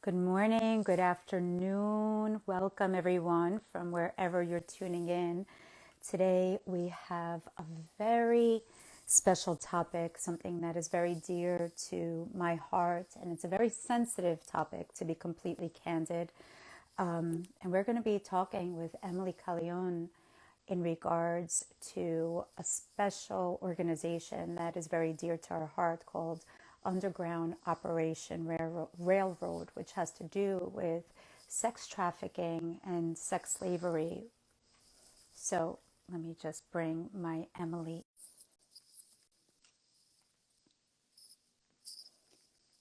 Good morning, good afternoon. Welcome, everyone, from wherever you're tuning in. Today, we have a very special topic, something that is very dear to my heart, and it's a very sensitive topic, to be completely candid. And we're going to be talking with Emily Caillon in regards to a special organization that is very dear to our heart called Underground Operation Railroad, which has to do with sex trafficking and sex slavery. So let me just bring my Emily.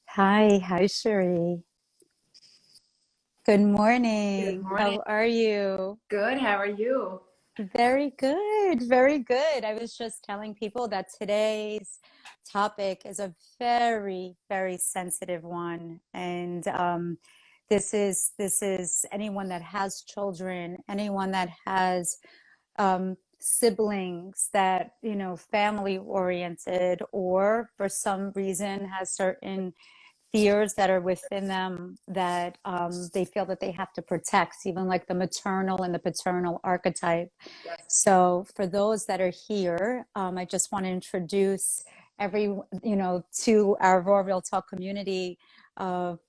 Hi, Cherie. Good Good morning. morning. How are you? Good. How are you? Very good, very good. I was just telling people that today's topic is a very, very sensitive one, and this is anyone that has children, anyone that has siblings that family oriented, or for some reason has certain fears that are within them that they feel that they have to protect, even like the maternal and the paternal archetype. Yes. So for those that are here, I just want to introduce to our Raw Real Talk community of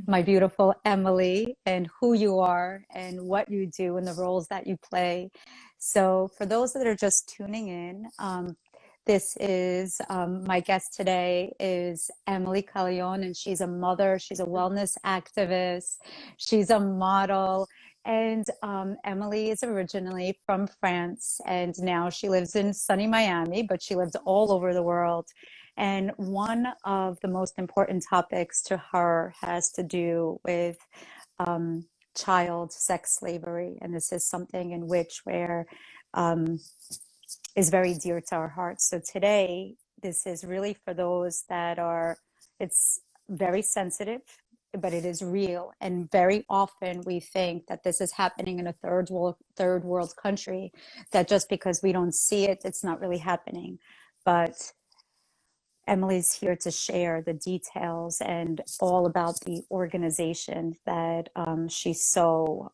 my beautiful Emily, and who you are and what you do and the roles that you play. So for those that are just tuning in, this is my guest today is Emily Caillon, and she's a mother, she's a wellness activist, she's a model. And Emily is originally from France, and now she lives in sunny Miami, but she lives all over the world. And one of the most important topics to her has to do with um, child sex slavery. And this is something in which where um, is very dear to our hearts. So today, this is really for those that are, it's very sensitive, but it is real. And very often we think that this is happening in a third world country, that just because we don't see it, it's not really happening. But Emily's here to share the details and all about the organization that she so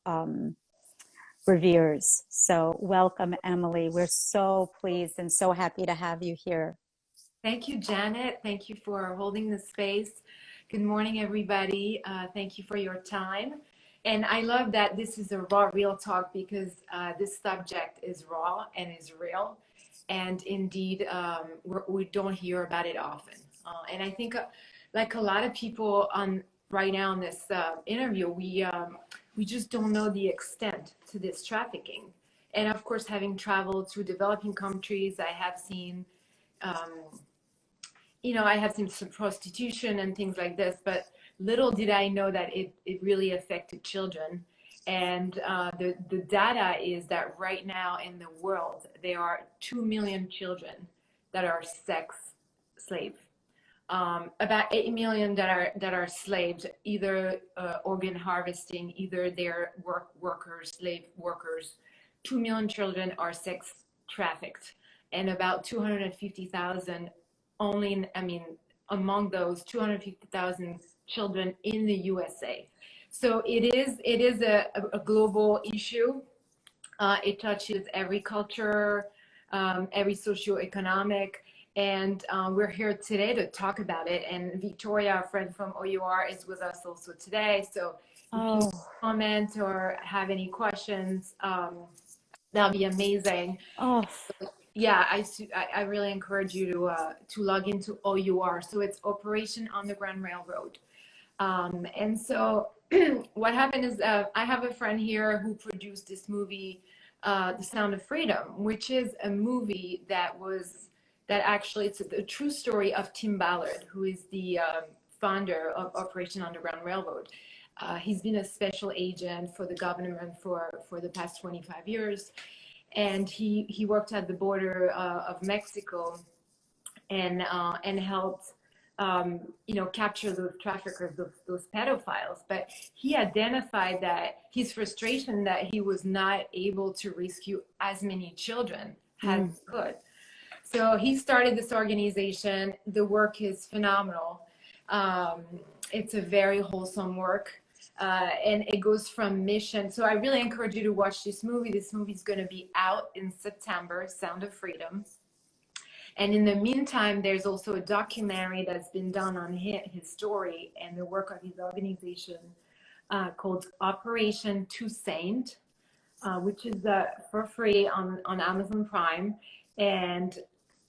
reveres. So, welcome, Emily. We're so pleased and so happy to have you here. Thank you, Janet. Thank you for holding the space. Good morning, everybody. Thank you for your time. And I love that this is a raw, real talk because this subject is raw and is real. And indeed, we don't hear about it often. And I think, like a lot of people on right now in this interview, we just don't know the extent to this trafficking. And of course, having traveled to developing countries, I have seen um, I have seen some prostitution and things like this, but little did I know that it really affected children. And the data is that right now in the world, there are 2 million children that are sex slaves. About 8 million that are slaves, either organ harvesting, either they're workers, slave workers. 2 million children are sex trafficked, and about 250,000 only among those 250,000 children in the USA. So it is a global issue. It touches every culture, every socioeconomic, and we're here today to talk about it. And Victoria, a friend from OUR, is with us also today. So if you Oh, comment or have any questions, that'll be amazing. oh, Yeah, I really encourage you to log into OUR. So it's Operation Underground Railroad. And so what happened is I have a friend here who produced this movie, The Sound of Freedom, which is a movie that actually, it's a true story of Tim Ballard, who is the founder of Operation Underground Railroad. He's been a special agent for the government for the past 25 years. And he worked at the border of Mexico and helped capture those traffickers, those pedophiles. But he identified that his frustration that he was not able to rescue as many children as he could. So he started this organization. The work is phenomenal. Um, it's a very wholesome work. And it goes from mission. So I really encourage you to watch this movie. This movie is going to be out in September, Sound of Freedom. And in the meantime, there's also a documentary that's been done on his story and the work of his organization called Operation Two Saint, which is for free on Amazon Prime. And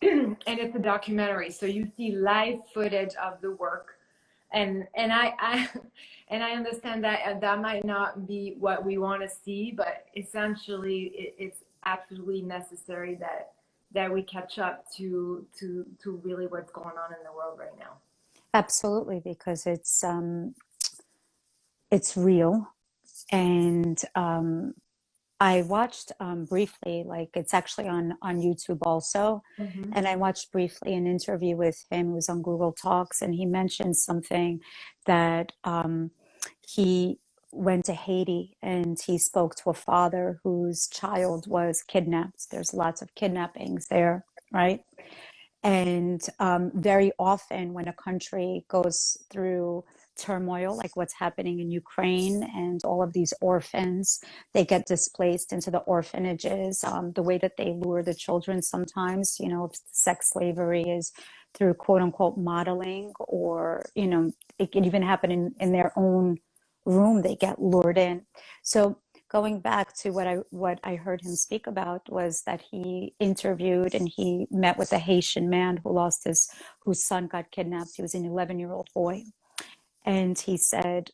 and it's a documentary. So you see live footage of the work. And I and I understand that that might not be what we want to see, but essentially it's absolutely necessary that we catch up to really what's going on in the world right now. Absolutely, because it's real. And I watched briefly, like it's actually on YouTube also. Mm-hmm. And I watched briefly an interview with him. It was on Google Talks, and he mentioned something that he went to Haiti and he spoke to a father whose child was kidnapped. There's lots of kidnappings there, right? And very often, when a country goes through turmoil, like what's happening in Ukraine, and all of these orphans, they get displaced into the orphanages. The way that they lure the children sometimes, sex slavery is through quote unquote modeling, or, it can even happen in their own room, they get lured in. So going back to what I heard him speak about was that he interviewed and he met with a Haitian man whose son got kidnapped. He was an 11-year-old boy, and he said,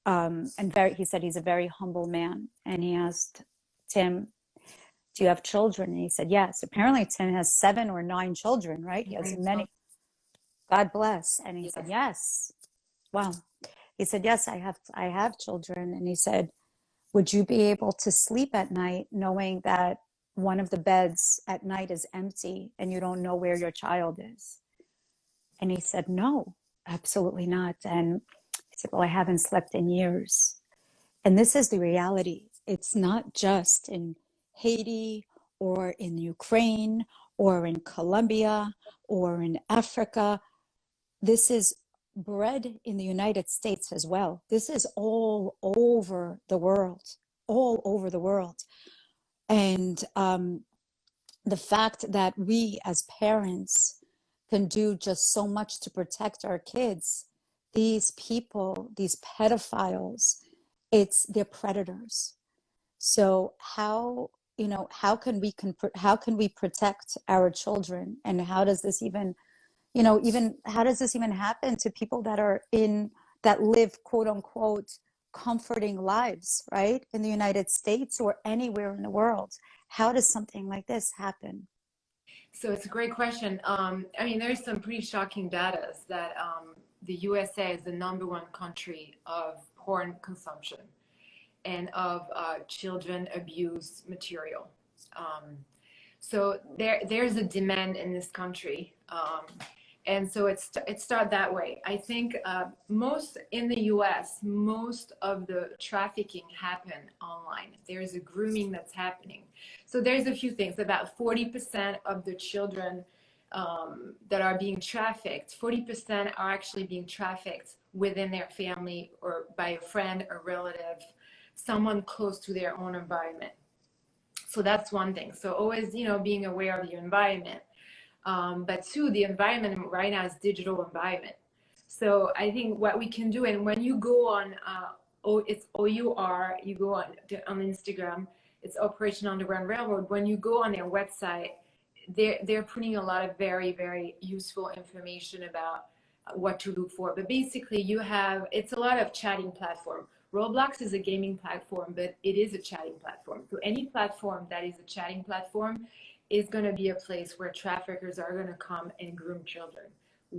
he said he's a very humble man, and he asked Tim, "Do you have children?" And he said, "Yes." Apparently, Tim has 7 or 9 children, right? He has many. God bless. And he said, "Yes." Wow. He said, "Yes, I have children." And he said, "Would you be able to sleep at night knowing that one of the beds at night is empty and you don't know where your child is?" And he said, "No, absolutely not." And he said, "Well, I haven't slept in years." And this is the reality. It's not just in Haiti or in Ukraine or in Colombia or in Africa. This is bred in the United States as well. This is all over the world, all over the world. And the fact that we as parents can do just so much to protect our kids, these people, these pedophiles, they're predators. So how can we protect our children, and how does this even how does this even happen to people that live quote unquote comforting lives, right, in the United States or anywhere in the world? How does something like this happen? So it's a great question. I mean, there's some pretty shocking data that the USA is the #1 country of porn consumption and of children abuse material. Um, so there's a demand in this country. And so it started that way. I think most in the US, most of the trafficking happen online. There's a grooming that's happening. So there's a few things. About 40% of the children that are being trafficked, 40% are actually being trafficked within their family or by a friend, a relative, someone close to their own environment. So that's one thing. So always, being aware of your environment. But two, the environment right now is digital environment. So I think what we can do, and when you go on, it's OUR, you go on Instagram, it's Operation Underground Railroad. When you go on their website, they're putting a lot of very, very useful information about what to look for. But basically, it's a lot of chatting platform. Roblox is a gaming platform, but it is a chatting platform. So any platform that is a chatting platform is going to be a place where traffickers are going to come and groom children.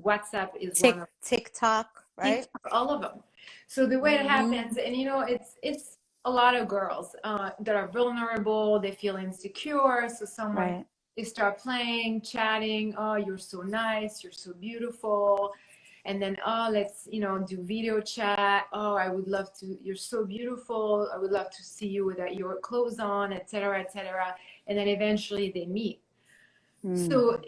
WhatsApp is one of TikTok, right? TikTok, all of them. So the way it happens, and it's a lot of girls that are vulnerable. They feel insecure. So Right. they start playing, chatting. Oh, you're so nice. You're so beautiful. And then, oh, let's, do video chat. Oh, I would love to, you're so beautiful. I would love to see you with your clothes on, et cetera, et cetera. And then eventually they meet. So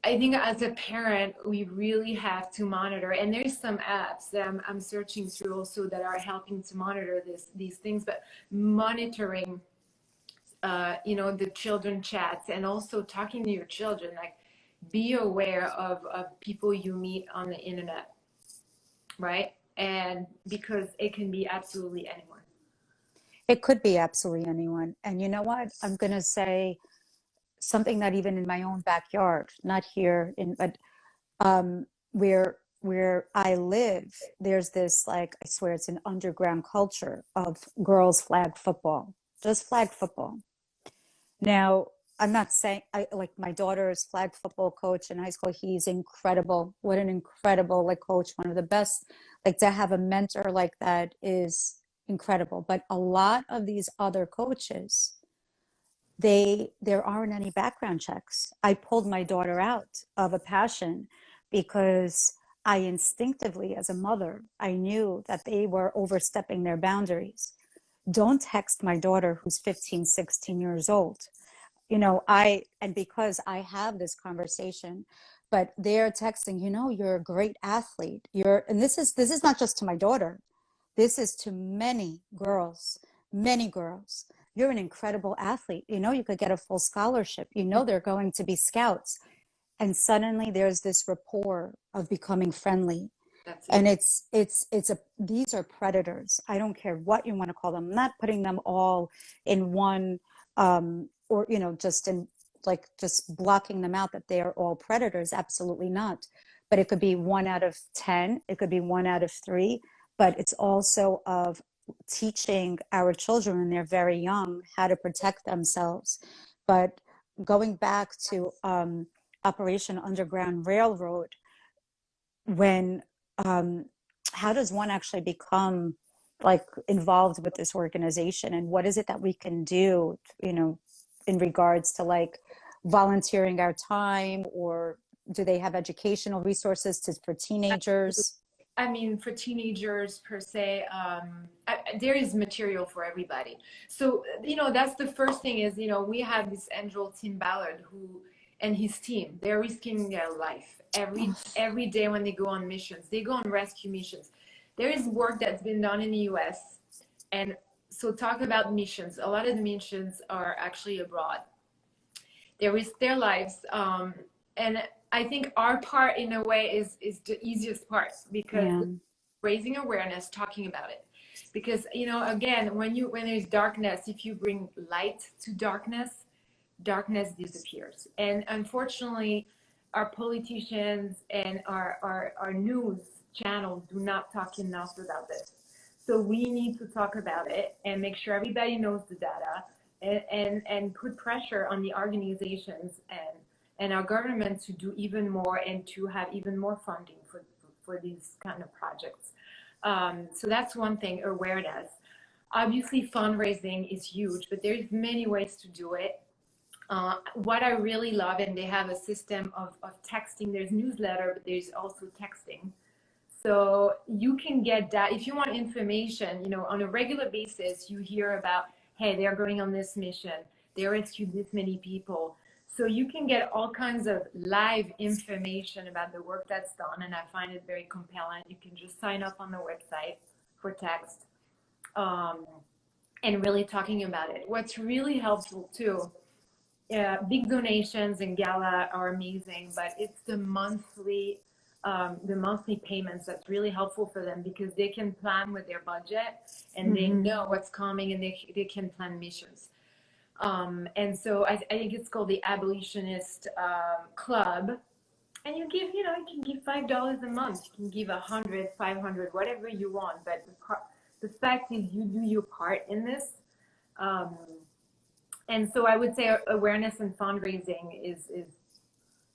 I think as a parent, we really have to monitor, and there's some apps that I'm searching through also that are helping to monitor these things, but monitoring, the children chats and also talking to your children, like be aware of people you meet on the internet, right? And because it can be absolutely anyone. It could be absolutely anyone. And you know what? I'm going to say something that even in my own backyard, not here in, but where I live, there's this, like, I swear it's an underground culture of girls flag football, just flag football. Now, I'm not saying I like my daughter's flag football coach in high school. He's incredible. What an incredible like coach, one of the best. Like to have a mentor like that is incredible. But a lot of these other coaches, there aren't any background checks. I pulled my daughter out of a passion because I instinctively, as a mother, I knew that they were overstepping their boundaries. Don't text my daughter who's 15, 16 years old. And because I have this conversation, but they're texting, you're a great athlete. And this is not just to my daughter. This is to many girls, many girls. You're an incredible athlete. You could get a full scholarship. They're going to be scouts. And suddenly there's this rapport of becoming friendly. That's And it. these are predators. I don't care what you want to call them. I'm not putting them all in one, or, just in like just blocking them out that they are all predators. Absolutely not. But it could be 1 out of 10. It could be 1 out of 3. But it's also of teaching our children when they're very young how to protect themselves. But going back to Operation Underground Railroad, when how does one actually become like involved with this organization, and what is it that we can do, in regards to like volunteering our time, or do they have educational resources for teenagers? I mean, for teenagers per se, there is material for everybody. So, that's the first thing is, we have this angel Tim Ballard who and his team, they're risking their life every day when they go on missions. They go on rescue missions. There is work that's been done in the US. And so talk about missions. A lot of the missions are actually abroad. They risk their lives. And I think our part in a way is the easiest part because Yeah. raising awareness, talking about it. Because, again, when there's darkness, if you bring light to darkness disappears. And unfortunately, our politicians and our news channels do not talk enough about this. So we need to talk about it and make sure everybody knows the data and put pressure on the organizations and our government to do even more and to have even more funding for these kind of projects. So that's one thing, awareness. Obviously, fundraising is huge, but there's many ways to do it. What I really love, and they have a system of texting, there's newsletter, but there's also texting. So you can get that if you want information, on a regular basis, you hear about, hey, they're going on this mission, they rescued this many people. So you can get all kinds of live information about the work that's done, and I find it very compelling. You can just sign up on the website for text, and really talking about it. What's really helpful too, big donations and gala are amazing, but it's the monthly payments that's really helpful for them because they can plan with their budget and they know what's coming and they can plan missions. And so I think it's called the Abolitionist Club. And you can give $5 a month. You can give 100, 500, whatever you want. But the fact is you do your part in this. And so I would say awareness and fundraising is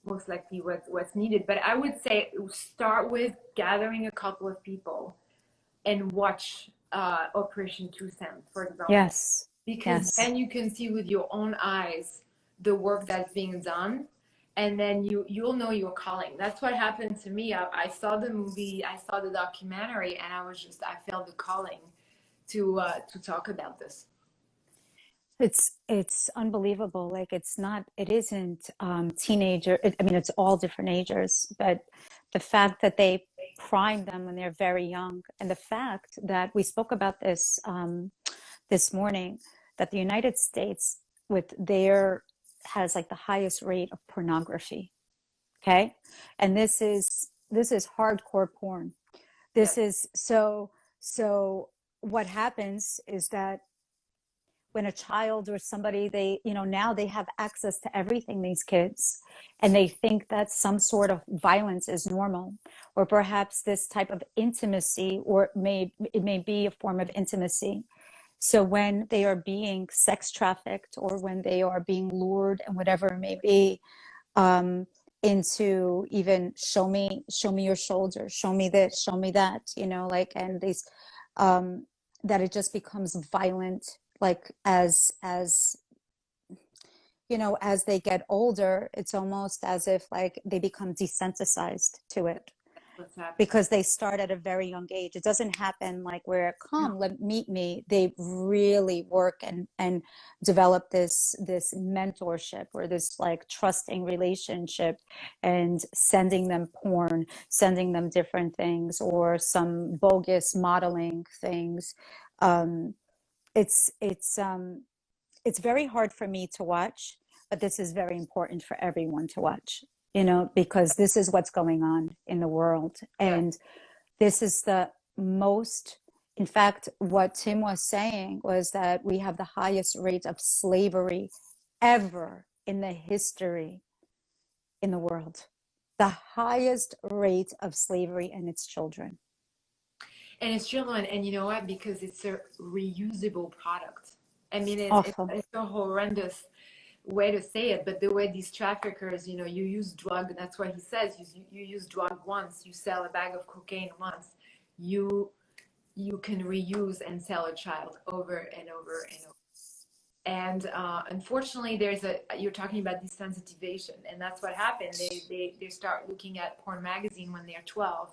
most likely what's needed. But I would say start with gathering a couple of people and watch Operation Two Cent, for example. Yes. Because Yes. then you can see with your own eyes the work that's being done. And then you'll know your calling. That's what happened to me. I saw the movie, I saw the documentary, and I felt the calling to talk about this. It's unbelievable. Like it isn't teenager. I mean, it's all different ages, but the fact that they prime them when they're very young, and the fact that we spoke about this this morning, that the United States with their has like the highest rate of pornography. Okay, and this is hardcore porn. Yeah, This is so. What happens is that when a child or somebody, they, now they have access to everything, these kids, and they think that some sort of violence is normal, or perhaps this type of intimacy, or it may be a form of intimacy. So when they are being sex trafficked, or when they are being lured, and whatever it may be, um, into even show me your shoulder, show me this, show me that, like, and these, um, that it just becomes violent, like as they get older, it's almost as if like they become desensitized to it, what's happening? because they start at a very young age. It doesn't happen like where No. come, let meet me. They really work and develop this mentorship, or this like trusting relationship, and sending them porn, sending them different things, or some bogus modeling things. Um, it's very hard for me to watch, but this is very important for everyone to watch, because this is what's going on in the world. Yeah. And this is the most, in fact, what Tim was saying was that we have the highest rate of slavery ever in the history in the world. The highest rate of slavery, and its children. And it's children, and you know what? Because it's a reusable product. I mean, Awful. it's a horrendous way to say it, but the way these traffickers, you use drug, that's what he says. You use drug once, you sell a bag of cocaine once, you you can reuse and sell a child over and over and over. And unfortunately, you're talking about desensitization, and that's what happened. They start looking at porn magazine when they're 12,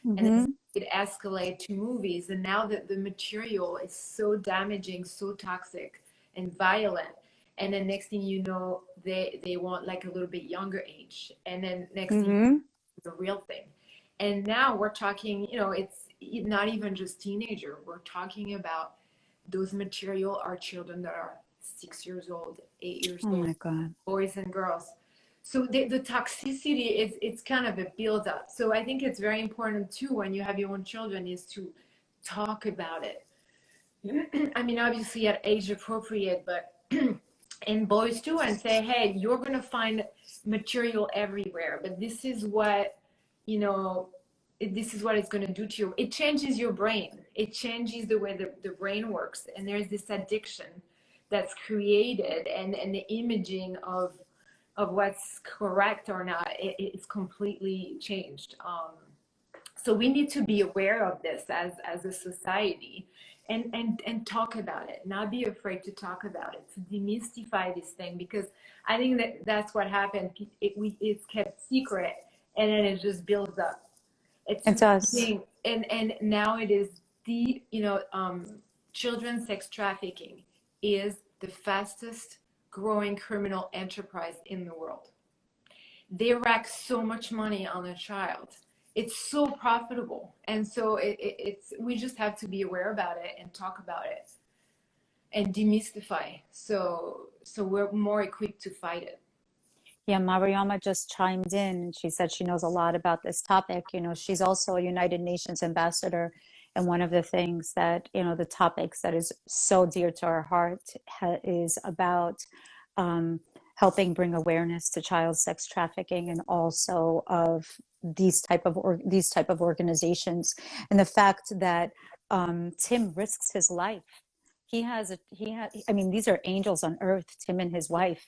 and then Mm-hmm. it escalates to movies. And now that the material is so damaging, so toxic and violent, and then next thing you know, they want like a little bit younger age, and then next thing Mm-hmm. the real thing. And now we're talking, it's not even just teenager. We're talking about those material are children that are 6 years old, 8 years Oh old, my God. boys and girls. So the toxicity is it's kind of a build up. So I think it's very important too when you have your own children is to talk about it. I mean, obviously at age appropriate, but and boys too, and say, hey, you're gonna find material everywhere, but this is what you know this is what it's going to do to you. It changes your brain, it changes the way the brain works, and there's this addiction that's created, and the imaging of what's correct or not, it's completely changed. So we need to be aware of this as a society, and talk about it, not be afraid to talk about it, to demystify this thing, because I think that that's what happened. It's kept secret, and then it just builds up. It's It does. being, and now it is the children sex trafficking is the fastest growing criminal enterprise in the world. They rack so much money on a child. It's so profitable, and so it's we just have to be aware about it and talk about it and demystify, so we're more equipped to fight it. Yeah, Mariama just chimed in, and she said she knows a lot about this topic. She's also a United Nations ambassador. And one of the things that, the topics that is so dear to our heart is about um, helping bring awareness to child sex trafficking, and also of these type of organizations, and the fact that Tim risks his life. I mean, these are angels on earth, Tim and his wife.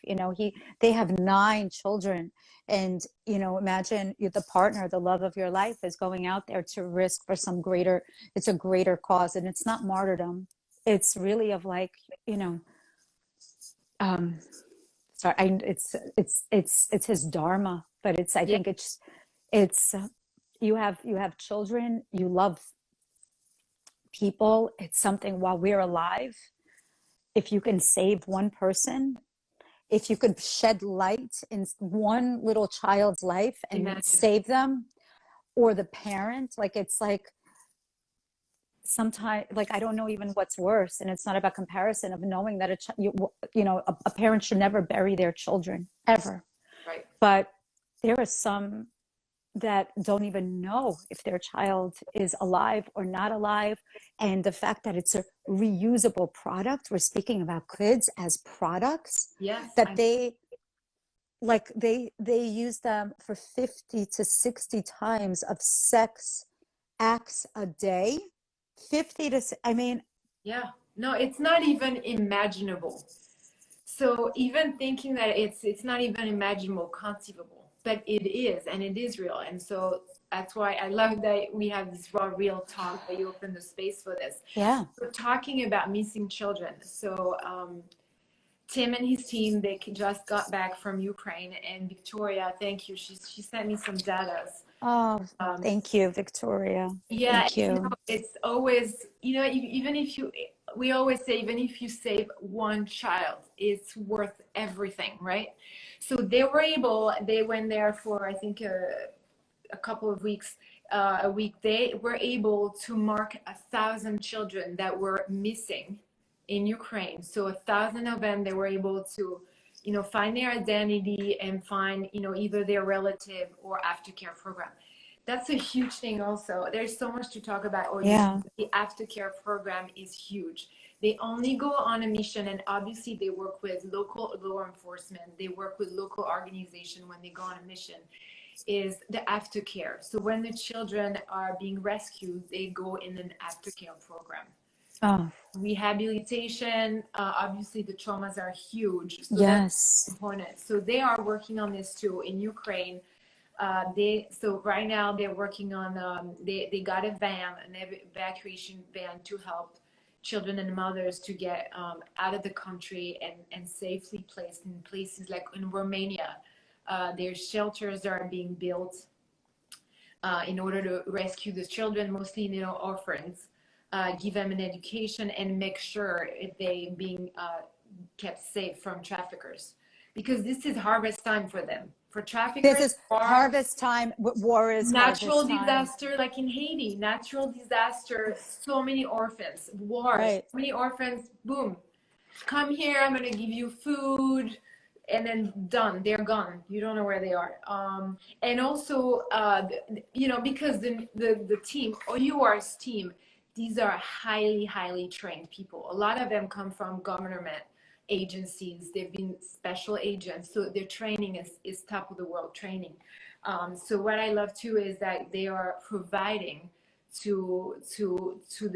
They have 9 children. And, imagine the partner, the love of your life, is going out there to risk for it's a greater cause. And it's not martyrdom. It's really of like, um, sorry, it's his dharma, but I Yeah. think it's, you have children, you love people. It's something while we're alive. if you can save one person, if you could shed light in one little child's life and Imagine. save them, or the parent, like it's like sometimes, like I don't know even what's worse, and it's not about comparison of knowing that you know a parent should never bury their children ever. Right. But there are some that don't even know if their child is alive or not alive. And the fact that it's a reusable product, we're speaking about kids as products, Yes. that they use them for 50 to 60 times of sex acts a day. 50 to, I mean, Yeah. No, it's not even imaginable. So even thinking that it's not even imaginable, conceivable, but it is, and it is real. And so that's why I love that we have this raw, real talk, that you open the space for this. yeah. We're talking about missing children. So Tim and his team, they just got back from Ukraine, and Victoria, thank you. She sent me some data. Oh, thank you, Victoria. Yeah, Thank you. it's always, even if we always say, even if you save one child, it's worth everything, right? So they went there for, I think, a couple of weeks, a week. They were able to mark 1,000 children that were missing in Ukraine. So 1,000 of them, they were able to, find their identity and find, either their relative or aftercare program. That's a huge thing also. There's so much to talk about. Or Yeah. the aftercare program is huge. They only go on a mission, and obviously they work with local law enforcement. They work with local organization when they go on a mission, is the aftercare. So when the children are being rescued, they go in an aftercare program. Oh, Rehabilitation, obviously the traumas are huge. So yes. that's important. So they are working on this too in Ukraine. So right now they're working on, they got an evacuation van to help children and mothers to get out of the country and safely placed in places like in Romania. There's shelters that are being built in order to rescue the children, mostly, orphans, give them an education and make sure if they being kept safe from traffickers. Because this is harvest time for them. For traffickers, This is harvest time. War is natural harvest time. disaster, like in Haiti, natural disaster, so many orphans, wars, Right. so many orphans, boom, come here, I'm going to give you food, and then done, they're gone. You don't know where they are. And also, because the team, OUR's team, these are highly trained people. A lot of them come from government agencies. They've been special agents, so their training is top of the world training. So what I love too is that they are providing to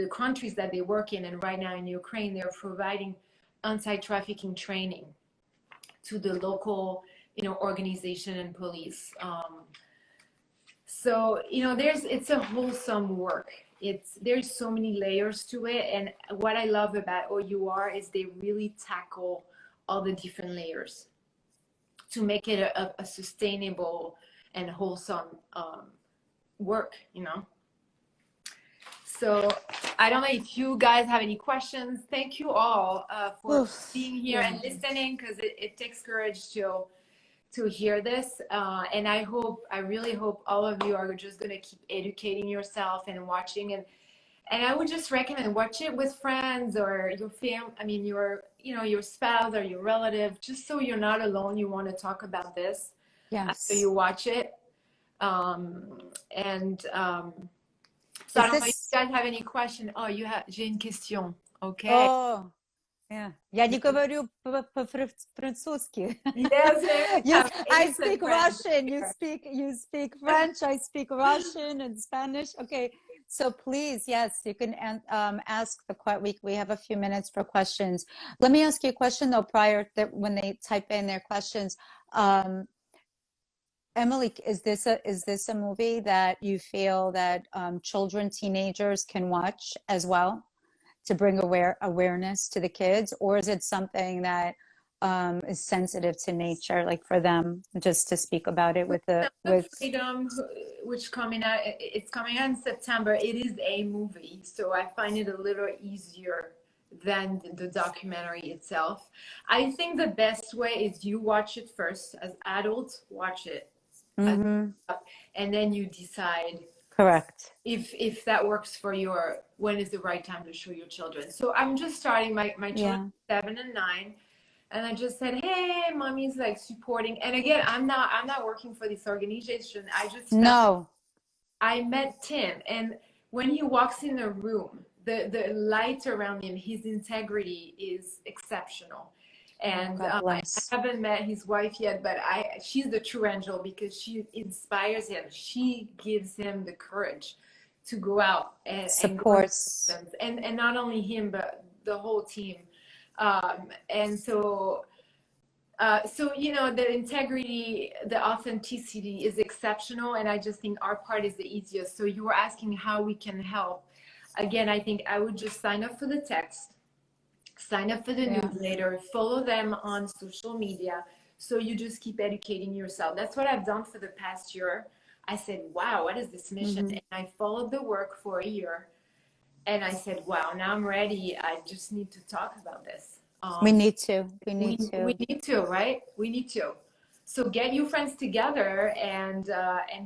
the countries that they work in, and right now in Ukraine, they're providing anti-trafficking training to the local, organization and police. So it's a wholesome work. There's so many layers to it, and what I love about OUR is they really tackle all the different layers to make it a sustainable and wholesome work. So I don't know if you guys have any questions. Thank you all for being here and listening, because it takes courage to hear this. And I really hope all of you are just going to keep educating yourself and watching. And I would just recommend watch it with friends or your your spouse or your relative, just so you're not alone. You want to talk about this after you watch it. So I don't know if you guys have any question. Oh, j'ai une question. Okay. Oh, yeah. Я не говорю по-французски. Yes, I speak Russian. You speak French. I speak Russian and Spanish. Okay. So please, yes, you can ask we have a few minutes for questions. Let me ask you a question though, prior that when they type in their questions. Emily, is this a movie that you feel that children, teenagers can watch as well to bring awareness to the kids, or is it something that is sensitive to nature, like for them just to speak about it with Freedom, which it's coming out in September. It is a movie, so I find it a little easier than the documentary itself. I think the best way is you watch it first as adults, watch it, as, Mm-hmm. and then you decide Correct. if that works for you or when is the right time to show your children. So I'm just starting my children Yeah. 7 and 9, and I just said, hey, mommy's like supporting. And again, I'm not working for this organization. I just found, No. I met Tim, and when he walks in a room, the light around him, his integrity is exceptional. Oh, And God I bless. haven't met his wife yet, but she's the true angel because she inspires him. She gives him the courage to go out and go into Supports. systems. And not only him, but the whole team. And so you know, the integrity, the authenticity is exceptional, and I just think our part is the easiest. So you were asking how we can help. Again, I think I would just sign up for the text, sign up for the Yeah. newsletter, follow them on social media. So you just keep educating yourself. That's what I've done for the past year. I said, wow, what is this mission? Mm-hmm. And I followed the work for a year. And I said, wow, now I'm ready. I just need to talk about this. We need to. We We need we to. need to, right? We need to. So get your friends together and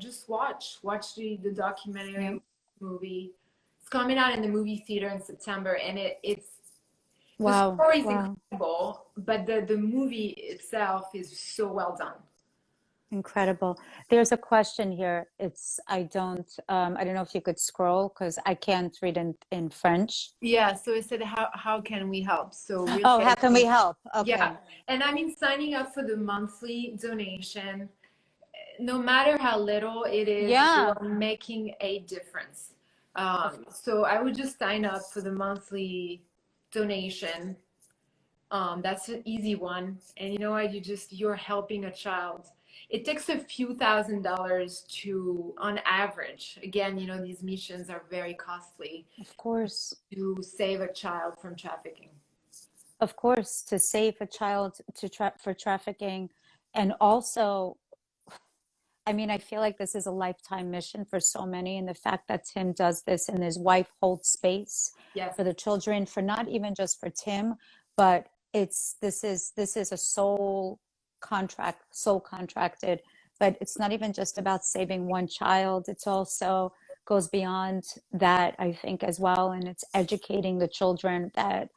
just watch the Yeah. documentary movie. It's coming out in the movie theater in September, and it's the Wow. story is Wow. incredible, but the movie itself is so well done. Incredible. There's a question here. I don't know if you could scroll because I can't read in French. Yeah, so it said how can we help? So really Oh, how can we help? yeah. Okay. And I mean signing up for the monthly donation, no matter how little it is, you Yeah. are making a difference. Of, So I would just sign up for the monthly donation. That's an easy one. And you know what? You're helping a child. It takes a few $1,000s to, on average, again, you know, these missions are very costly of course. to save a child from trafficking. Of course, to save a child for trafficking. And also, I mean, I feel like this is a lifetime mission for so many. And the fact that Tim does this and his wife holds space Yes. for the children, for not even just for Tim, but this is a soul contracted, but it's not even just about saving one child. It's also goes beyond that, I think, as well. And it's educating the children that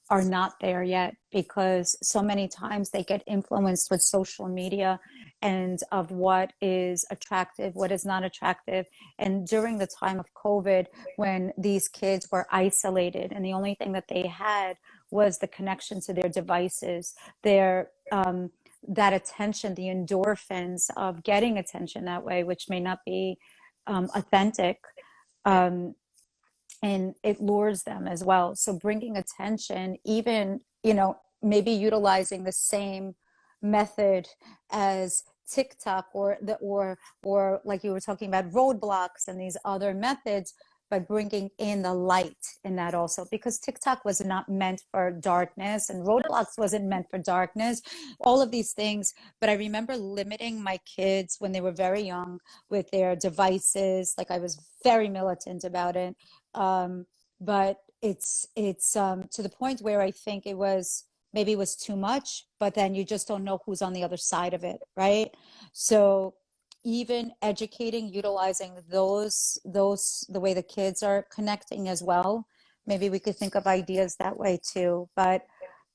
are not there yet, because so many times they get influenced with social media and of what is attractive, what is not attractive. And during the time of COVID, when these kids were isolated and the only thing that they had was the connection to their devices, their that attention, the endorphins of getting attention that way, which may not be authentic. Um, and it lures them as well. So bringing attention, even, maybe utilizing the same method as TikTok or like you were talking about roadblocks and these other methods, by bringing in the light in that also, because TikTok was not meant for darkness and roadblocks wasn't meant for darkness, all of these things. But I remember limiting my kids when they were very young with their devices. Like, I was very militant about it. But it's to the point where I think maybe it was too much, but then you just don't know who's on the other side of it, right? So even educating, utilizing the way the kids are connecting as well. Maybe we could think of ideas that way too. But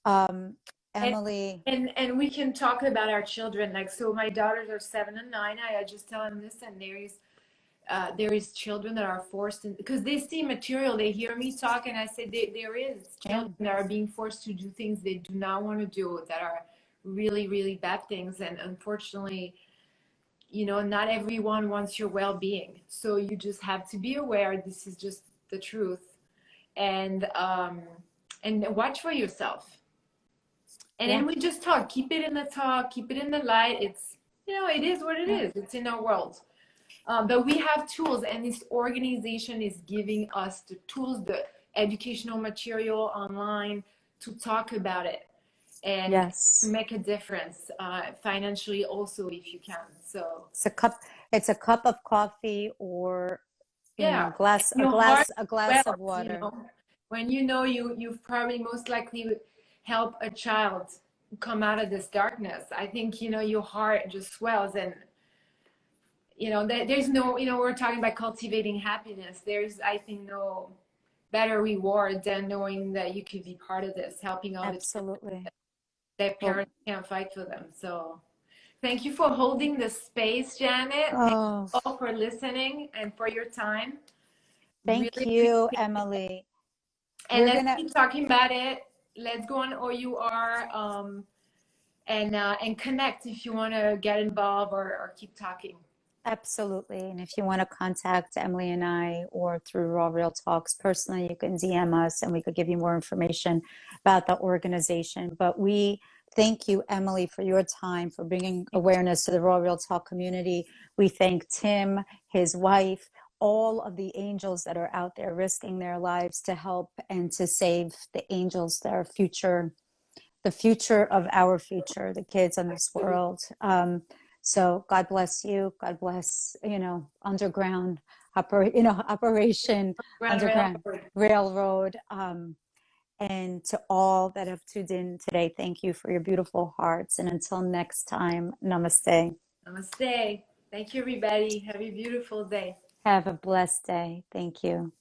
um, And, Emily, and we can talk about our children. Like, so my daughters are 7 and 9. I just tell them this, and there is children that are forced in, because they see material, they hear me talk, and I say there is yeah, children that are being forced to do things they do not want to do, that are really, really bad things. And unfortunately, you know, not everyone wants your well-being. So you just have to be aware this is just the truth. And watch for yourself. And yeah, then we just keep it in the talk, keep it in the light. It's, you know, it is what it yeah, is. It's in our world. But we have tools, and this organization is giving us the tools, the educational material online to talk about it and yes. make a difference financially also if you can. So It's a cup of coffee, or yeah, and glass a your heart glass a glass wells, of you water. know. when you know you've probably most likely helped a child come out of this darkness, I think, your heart just swells. And there's no, we're talking about cultivating happiness. There's, I think, no better reward than knowing that you could be part of this, helping all the children Absolutely. their Well, parents can't fight for them. So thank you for holding the space, Janet. Thank oh, you all for listening and for your time. thank Really you, appreciate it. Emily. And We're let's gonna keep talking about it. Let's go on OUR, and connect if you want to get involved or keep talking. absolutely. And if you want to contact Emily and I or through Raw Real Talks personally, you can DM us and we could give you more information about the organization. But we thank you, Emily, for your time, for bringing awareness to the Raw Real Talk community. We thank Tim, his wife, all of the angels that are out there risking their lives to help and to save the angels that are the future of our future, the kids in this world. So God bless you. God bless, underground operation Grand underground Railroad. railroad. And to all that have tuned in today, thank you for your beautiful hearts. And until next time, namaste. Namaste. Thank you, everybody. Have a beautiful day. Have a blessed day. Thank you.